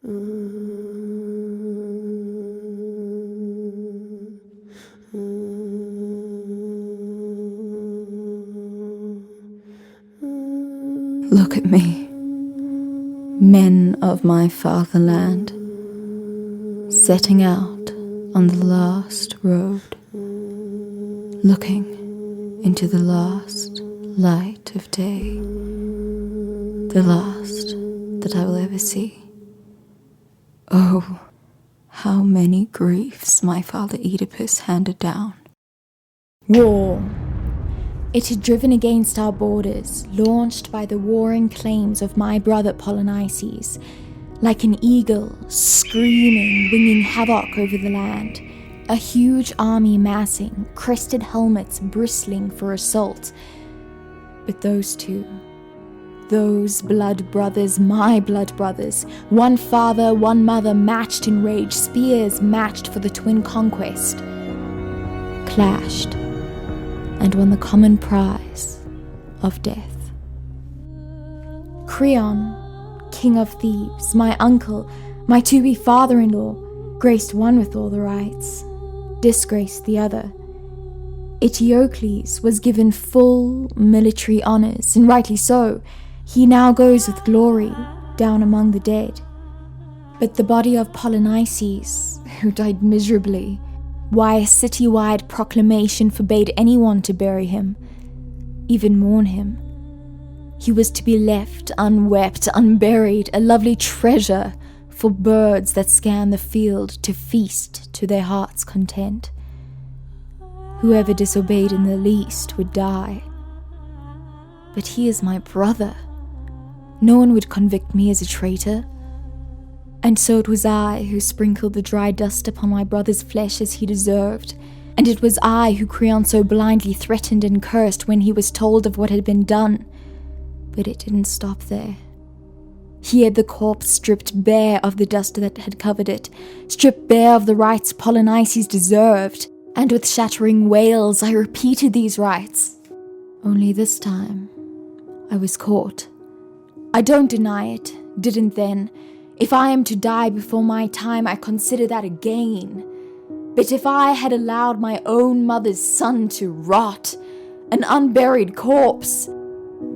Look at me, men of my fatherland, setting out on the last road, looking into the last light of day, the last that I will ever see. Oh, how many griefs my father Oedipus handed down. War. It had driven against our borders, launched by the warring claims of my brother Polynices, like an eagle, screaming, winging havoc over the land, a huge army massing, crested helmets bristling for assault. But those two, those blood brothers, my blood brothers, one father, one mother, matched in rage, spears matched for the twin conquest, clashed and won the common prize of death. Creon, king of Thebes, my uncle, my to-be father-in-law, graced one with all the rights, disgraced the other. Eteocles was given full military honors, and rightly so. He now goes with glory down among the dead. But the body of Polynices, who died miserably, why a city-wide proclamation forbade anyone to bury him, even mourn him. He was to be left unwept, unburied, a lovely treasure for birds that scan the field to feast to their heart's content. Whoever disobeyed in the least would die. But he is my brother. No one would convict me as a traitor. And so it was I who sprinkled the dry dust upon my brother's flesh as he deserved, and it was I who Creon so blindly threatened and cursed when he was told of what had been done. But it didn't stop there. He had the corpse stripped bare of the dust that had covered it, stripped bare of the rights Polynices deserved, and with shattering wails I repeated these rights. Only this time, I was caught. I don't deny it, didn't then. If I am to die before my time, I consider that a gain. But if I had allowed my own mother's son to rot, an unburied corpse,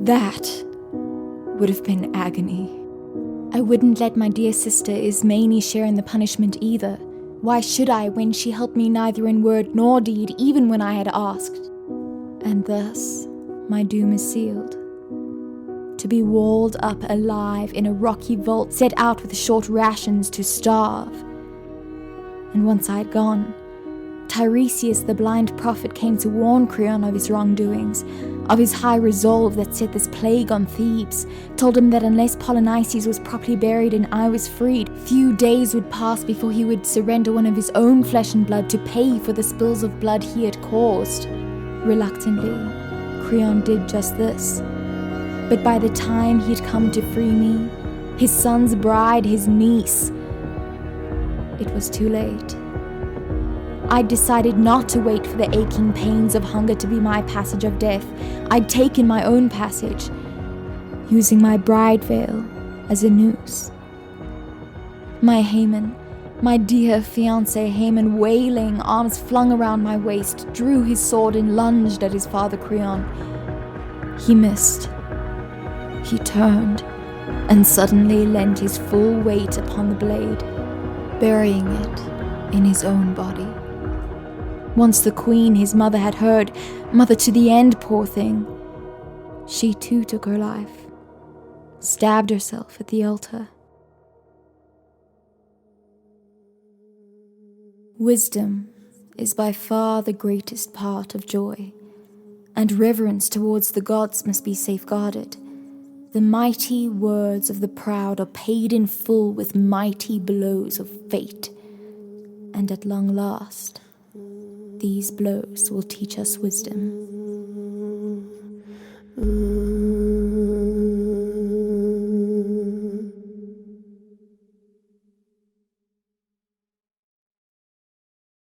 that would have been agony. I wouldn't let my dear sister Ismene share in the punishment either. Why should I, when she helped me neither in word nor deed, even when I had asked? And thus, my doom is sealed. To be walled up alive in a rocky vault, set out with short rations to starve. And once I had gone, Tiresias the blind prophet came to warn Creon of his wrongdoings, of his high resolve that set this plague on Thebes, told him that unless Polynices was properly buried and I was freed, few days would pass before he would surrender one of his own flesh and blood to pay for the spills of blood he had caused. Reluctantly, Creon did just this. But by the time he had come to free me, his son's bride, his niece, it was too late. I'd decided not to wait for the aching pains of hunger to be my passage of death. I'd taken my own passage, using my bride veil as a noose. My Haman, my dear fiancé Haman, wailing, arms flung around my waist, drew his sword and lunged at his father Creon. He missed. He turned, and suddenly lent his full weight upon the blade, burying it in his own body. Once the queen, his mother, had heard, mother to the end, poor thing, she too took her life, stabbed herself at the altar. Wisdom is by far the greatest part of joy, and reverence towards the gods must be safeguarded. The mighty words of the proud are paid in full with mighty blows of fate, and at long last, these blows will teach us wisdom.